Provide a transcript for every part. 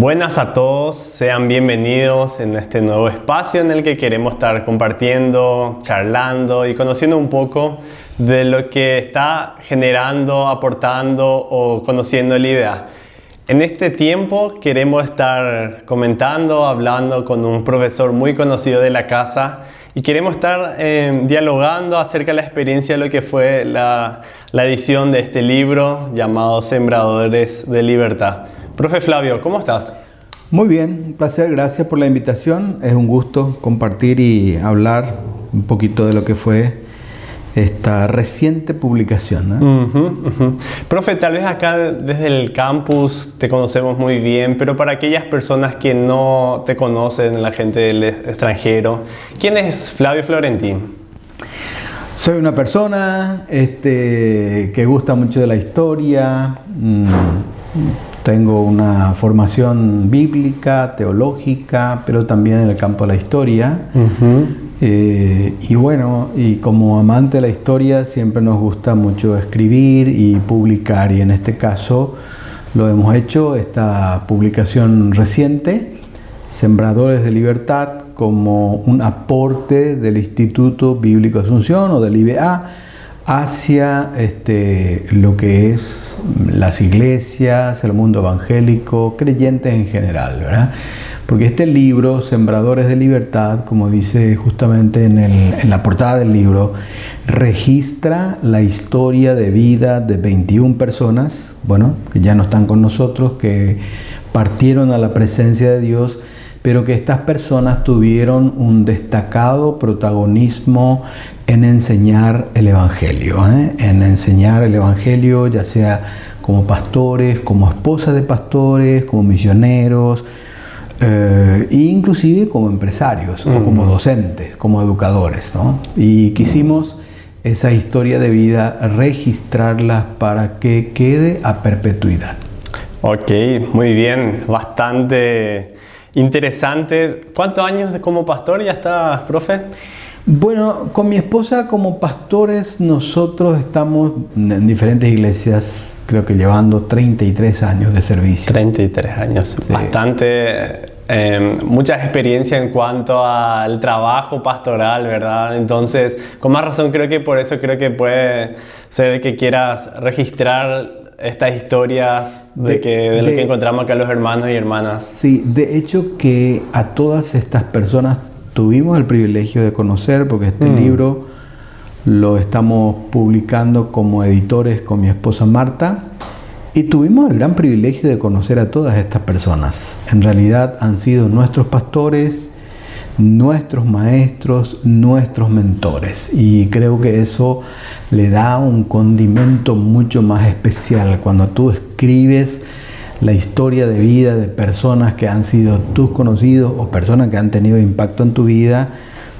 Buenas a todos, sean bienvenidos en este nuevo espacio en el que queremos estar compartiendo, charlando y conociendo un poco de lo que está generando, aportando o conociendo el IBA. En este tiempo queremos estar comentando, hablando con un profesor muy conocido de la casa y queremos estar dialogando acerca de la experiencia de lo que fue la edición de este libro llamado Sembradores de Libertad. Profe Flavio, ¿cómo estás? Muy bien, un placer, gracias por la invitación. Es un gusto compartir y hablar un poquito de lo que fue esta reciente publicación, ¿no? Profe, tal vez acá desde el campus te conocemos muy bien, pero para aquellas personas que no te conocen, la gente del extranjero, ¿quién es Flavio Florentín? Soy una persona que gusta mucho de la historia. Tengo una formación bíblica, teológica, pero también en el campo de la historia. Y como amante de la historia siempre nos gusta mucho escribir y publicar, y en este caso lo hemos hecho, esta publicación reciente, Sembradores de Libertad, como un aporte del Instituto Bíblico Asunción o del IBA hacia lo que es las iglesias, el mundo evangélico, creyentes en general, ¿verdad? Porque este libro, Sembradores de Libertad, como dice justamente en la portada del libro, registra la historia de vida de 21 personas, que ya no están con nosotros, que partieron a la presencia de Dios, pero que estas personas tuvieron un destacado protagonismo en enseñar el Evangelio, en enseñar el Evangelio, ya sea como pastores, como esposas de pastores, como misioneros, e inclusive como empresarios, o como docentes, como educadores, ¿no? Y quisimos esa historia de vida registrarla para que quede a perpetuidad. Ok, muy bien, bastante interesante. ¿Cuántos años como pastor ya estás, profe? Bueno, con mi esposa como pastores nosotros estamos en diferentes iglesias, creo que llevando 33 años de servicio. 33 años, sí. Bastante, mucha experiencia en cuanto al trabajo pastoral, ¿verdad? Entonces, con más razón creo que por eso creo que puede ser que quieras registrar estas historias de lo que encontramos acá los hermanos y hermanas. Sí, de hecho que a todas estas personas tuvimos el privilegio de conocer, porque este libro lo estamos publicando como editores con mi esposa Marta, y tuvimos el gran privilegio de conocer a todas estas personas. En realidad han sido nuestros pastores, nuestros maestros, nuestros mentores, y creo que eso le da un condimento mucho más especial cuando tú escribes la historia de vida de personas que han sido tus conocidos o personas que han tenido impacto en tu vida.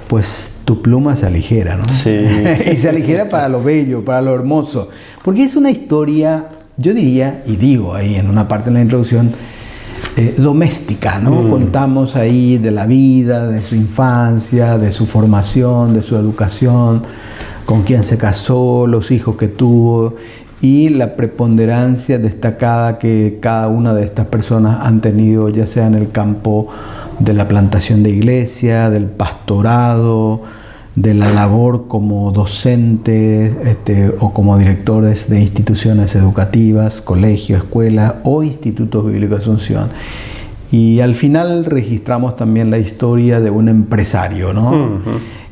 Pues tu pluma se aligera, ¿no? Sí. Y se aligera para lo bello, para lo hermoso, porque es una historia, yo diría, y digo ahí en una parte de la introducción, doméstica, ¿no? Contamos ahí de la vida, de su infancia, de su formación, de su educación, con quién se casó, los hijos que tuvo, y la preponderancia destacada que cada una de estas personas han tenido, ya sea en el campo de la plantación de iglesia, del pastorado, de la labor como docentes o como directores de instituciones educativas, colegios, escuelas o institutos bíblicos de Asunción. Y al final registramos también la historia de un empresario, ¿no?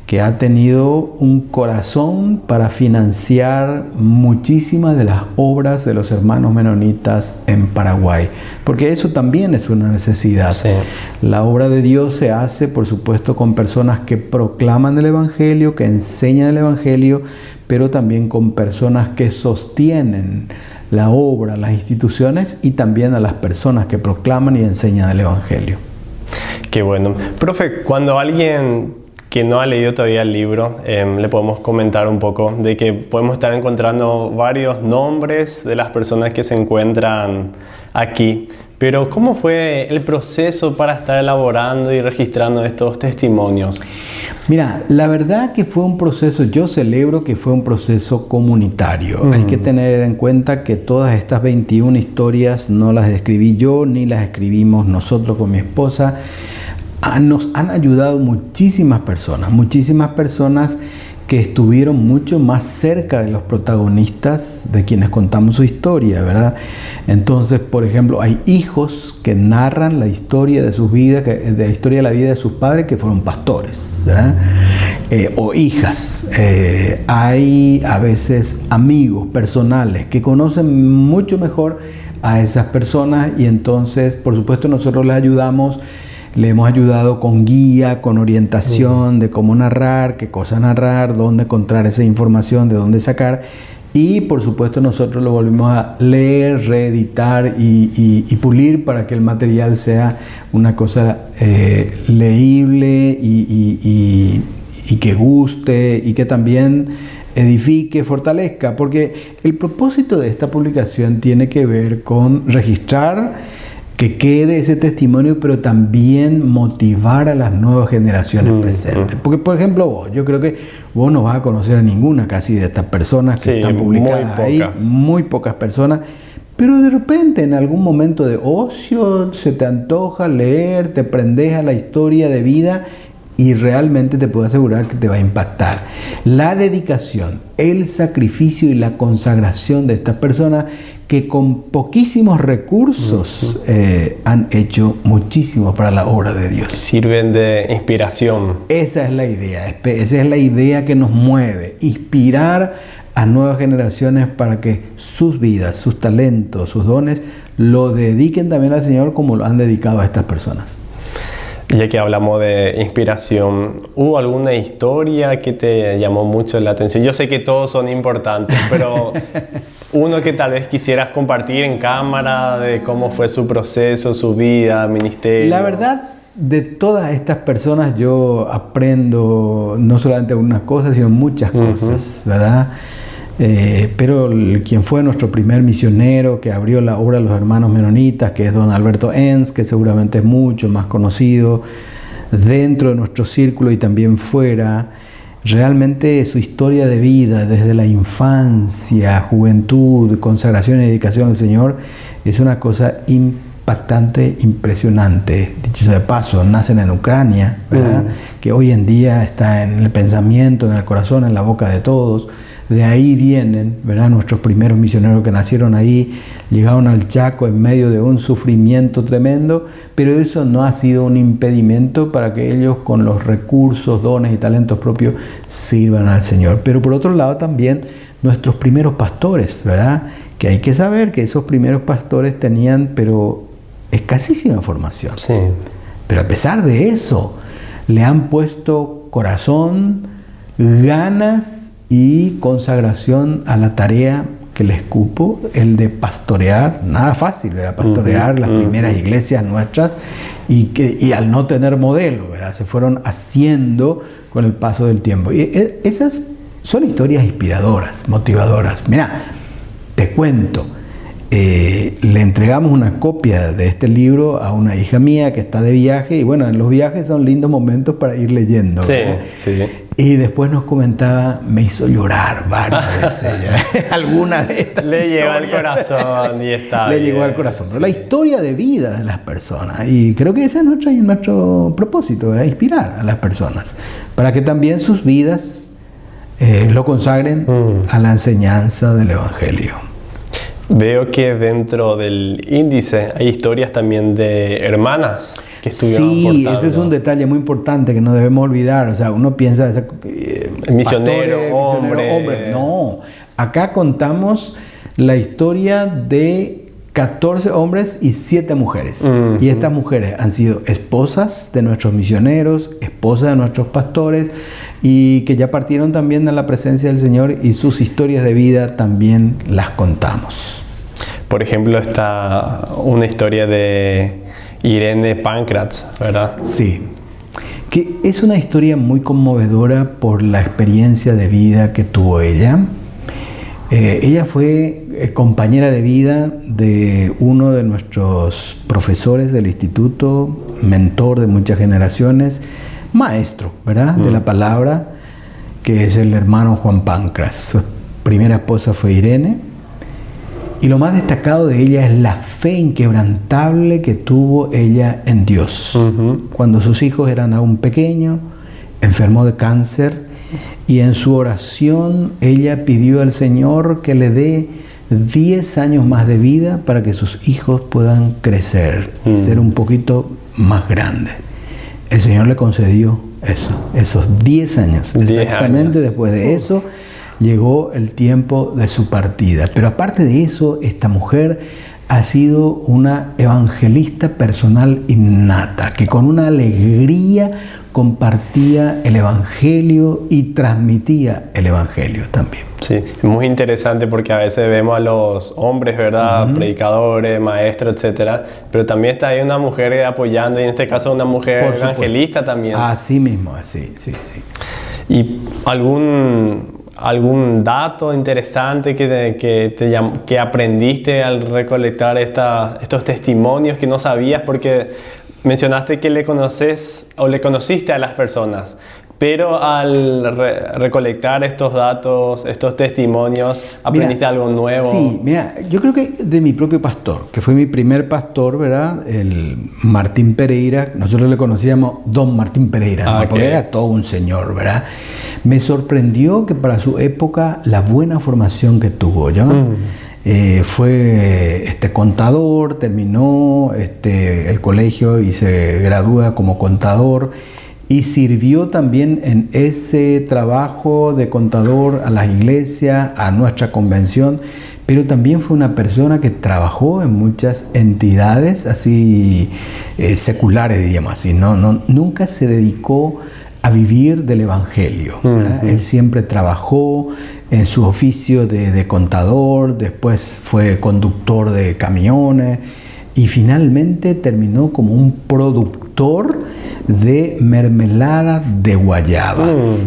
Que ha tenido un corazón para financiar muchísimas de las obras de los hermanos menonitas en Paraguay, porque eso también es una necesidad. Sí. La obra de Dios se hace, por supuesto, con personas que proclaman el Evangelio, que enseñan el Evangelio, pero también con personas que sostienen la obra, las instituciones, y también a las personas que proclaman y enseñan el Evangelio. Qué bueno. Profe, cuando alguien que no ha leído todavía el libro, le podemos comentar un poco de que podemos estar encontrando varios nombres de las personas que se encuentran aquí. Pero ¿cómo fue el proceso para estar elaborando y registrando estos testimonios? Mira, la verdad que fue un proceso, yo celebro que fue un proceso comunitario. Hay que tener en cuenta que todas estas 21 historias no las escribí yo, ni las escribimos nosotros con mi esposa. Nos han ayudado muchísimas personas que estuvieron mucho más cerca de los protagonistas de quienes contamos su historia, ¿verdad? Entonces, por ejemplo, hay hijos que narran la historia de sus vidas, de la historia de la vida de sus padres que fueron pastores, ¿verdad? O hijas. Hay a veces amigos personales que conocen mucho mejor a esas personas y entonces, por supuesto, nosotros les ayudamos. Le hemos ayudado con guía, con orientación de cómo narrar, qué cosa narrar, dónde encontrar esa información, de dónde sacar. Y por supuesto nosotros lo volvimos a leer, reeditar y pulir para que el material sea una cosa leíble y que guste y que también edifique, fortalezca. Porque el propósito de esta publicación tiene que ver con registrar que quede ese testimonio, pero también motivar a las nuevas generaciones presentes. Porque, por ejemplo, yo creo que vos no vas a conocer a ninguna casi de estas personas que están publicadas ahí, muy pocas personas, pero de repente en algún momento de ocio se te antoja leer, te prendes a la historia de vida y realmente te puedo asegurar que te va a impactar. La dedicación, el sacrificio y la consagración de estas personas que con poquísimos recursos han hecho muchísimo para la obra de Dios. Sirven de inspiración. Esa es la idea que nos mueve, inspirar a nuevas generaciones para que sus vidas, sus talentos, sus dones, lo dediquen también al Señor como lo han dedicado a estas personas. Ya que hablamos de inspiración, ¿hubo alguna historia que te llamó mucho la atención? Yo sé que todos son importantes, pero uno que tal vez quisieras compartir en cámara de cómo fue su proceso, su vida, ministerio. La verdad, de todas estas personas yo aprendo no solamente algunas cosas, sino muchas cosas, ¿verdad? Pero quien fue nuestro primer misionero que abrió la obra de los hermanos menonitas, que es don Alberto Enns, que seguramente es mucho más conocido dentro de nuestro círculo y también fuera, realmente su historia de vida desde la infancia, juventud, consagración y dedicación al Señor es una cosa impactante, impresionante. Dicho sea de paso, nacen en Ucrania, ¿verdad? Que hoy en día está en el pensamiento, en el corazón, en la boca de todos. De ahí vienen, ¿verdad? Nuestros primeros misioneros que nacieron ahí, llegaron al Chaco en medio de un sufrimiento tremendo, pero eso no ha sido un impedimento para que ellos con los recursos, dones y talentos propios sirvan al Señor. Pero por otro lado también nuestros primeros pastores, ¿verdad? Que hay que saber que esos primeros pastores tenían, pero escasísima formación. Sí. Pero a pesar de eso, le han puesto corazón, ganas y consagración a la tarea que les cupo, el de pastorear, nada fácil, ¿verdad? Pastorear las primeras iglesias nuestras y al no tener modelo, ¿verdad? Se fueron haciendo con el paso del tiempo. Y esas son historias inspiradoras, motivadoras. Mira, te cuento, le entregamos una copia de este libro a una hija mía que está de viaje y bueno, en los viajes son lindos momentos para ir leyendo, ¿verdad? Sí. Y después nos comentaba, me hizo llorar varias veces. Alguna de estas le llegó al corazón y está le bien. Llegó al corazón. Pero la historia de vida de las personas. Y creo que ese es nuestro propósito, ¿verdad? Inspirar a las personas. Para que también sus vidas lo consagren a la enseñanza del Evangelio. Veo que dentro del índice hay historias también de hermanas que estuvieron aportando. Sí, ese es un detalle muy importante que no debemos olvidar. O sea, uno piensa... misionero, hombre. No, acá contamos la historia de 14 hombres y 7 mujeres. Y estas mujeres han sido esposas de nuestros misioneros, esposas de nuestros pastores, y que ya partieron también a la presencia del Señor y sus historias de vida también las contamos. Por ejemplo, está una historia de Irene Pancratz, ¿verdad? Sí, que es una historia muy conmovedora por la experiencia de vida que tuvo ella. Ella fue compañera de vida de uno de nuestros profesores del instituto, mentor de muchas generaciones, maestro, ¿verdad? De la palabra, que es el hermano Juan Pancras. Su primera esposa fue Irene. Y lo más destacado de ella es la fe inquebrantable que tuvo ella en Dios. Cuando sus hijos eran aún pequeños, enfermó de cáncer y en su oración ella pidió al Señor que le dé 10 años más de vida para que sus hijos puedan crecer y ser un poquito más grandes. El Señor le concedió eso, esos 10 años. Exactamente después de eso llegó el tiempo de su partida. Pero aparte de eso, esta mujer ha sido una evangelista personal innata, que con una alegría compartía el Evangelio y transmitía el Evangelio también. Sí, es muy interesante porque a veces vemos a los hombres, ¿verdad? Predicadores, maestros, etcétera, pero también está ahí una mujer apoyando, y en este caso una mujer evangelista también. Así mismo, sí. ¿Y algún dato interesante que aprendiste al recolectar estos testimonios que no sabías? Porque mencionaste que le conociste a las personas, pero al recolectar estos datos, estos testimonios, ¿aprendiste algo nuevo? Sí, mira, yo creo que de mi propio pastor, que fue mi primer pastor, ¿verdad? El Martín Pereira, nosotros le conocíamos Don Martín Pereira, ¿no? Porque era todo un señor, ¿verdad? Me sorprendió que para su época la buena formación que tuvo, ¿yo? Fue contador, terminó el colegio y se gradúa como contador y sirvió también en ese trabajo de contador a las iglesias, a nuestra convención, pero también fue una persona que trabajó en muchas entidades así seculares, diríamos así, nunca se dedicó a vivir del Evangelio, ¿verdad? Él siempre trabajó en su oficio de contador, después fue conductor de camiones y finalmente terminó como un productor de mermelada de guayaba,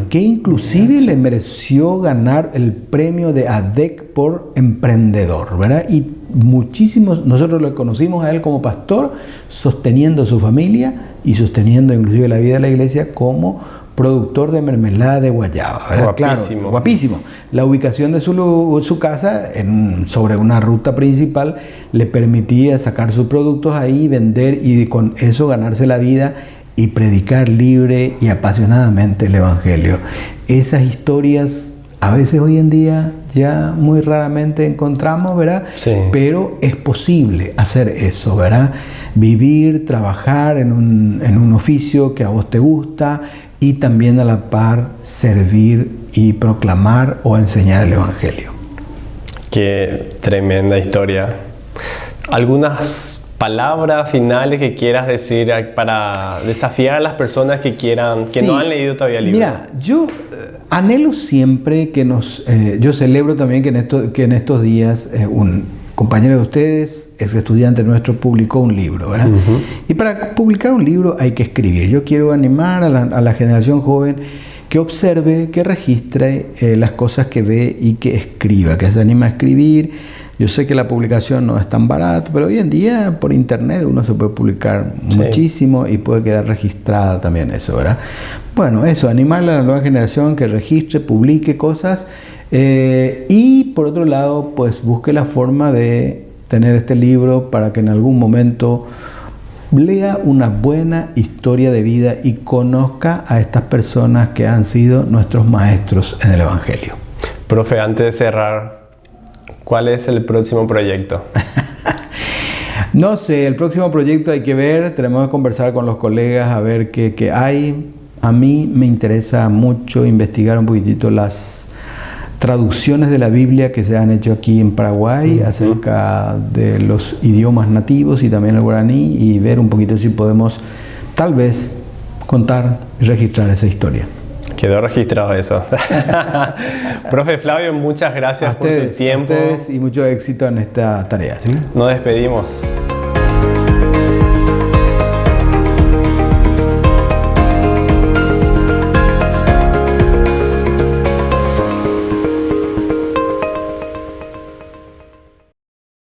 que inclusive le mereció ganar el premio de ADEC por emprendedor, ¿verdad? Y muchísimos, nosotros lo conocimos a él como pastor, sosteniendo su familia y sosteniendo inclusive la vida de la iglesia como productor de mermelada de guayaba, ¿verdad? Guapísimo. Claro, guapísimo. La ubicación de su casa sobre una ruta principal le permitía sacar sus productos ahí, vender y con eso ganarse la vida y predicar libre y apasionadamente el Evangelio. Esas historias a veces hoy en día ya muy raramente encontramos, ¿verdad? Sí. Pero es posible hacer eso, ¿verdad? Vivir, trabajar en un oficio que a vos te gusta y también a la par servir y proclamar o enseñar el Evangelio. Qué tremenda historia. ¿Algunas palabras finales que quieras decir para desafiar a las personas que quieran, que no han leído todavía el libro? Mira, yo anhelo siempre que yo celebro también que en estos días un compañero de ustedes, ex estudiante nuestro, publicó un libro, ¿verdad? Y para publicar un libro hay que escribir. Yo quiero animar a la generación joven que observe, que registre las cosas que ve y que escriba, que se anime a escribir. Yo sé que la publicación no es tan barata, pero hoy en día por internet uno se puede publicar muchísimo y puede quedar registrada también eso, ¿verdad? Bueno, eso, animarle a la nueva generación que registre, publique cosas y por otro lado, pues busque la forma de tener este libro para que en algún momento lea una buena historia de vida y conozca a estas personas que han sido nuestros maestros en el Evangelio. Profe, antes de cerrar, ¿cuál es el próximo proyecto? No sé, el próximo proyecto hay que ver, tenemos que conversar con los colegas a ver qué hay. A mí me interesa mucho investigar un poquitito las traducciones de la Biblia que se han hecho aquí en Paraguay acerca de los idiomas nativos y también el guaraní y ver un poquito si podemos tal vez contar y registrar esa historia. Quedó registrado eso. Profe Flavio, muchas gracias por tu tiempo. A ustedes y mucho éxito en esta tarea, ¿sí? Nos despedimos.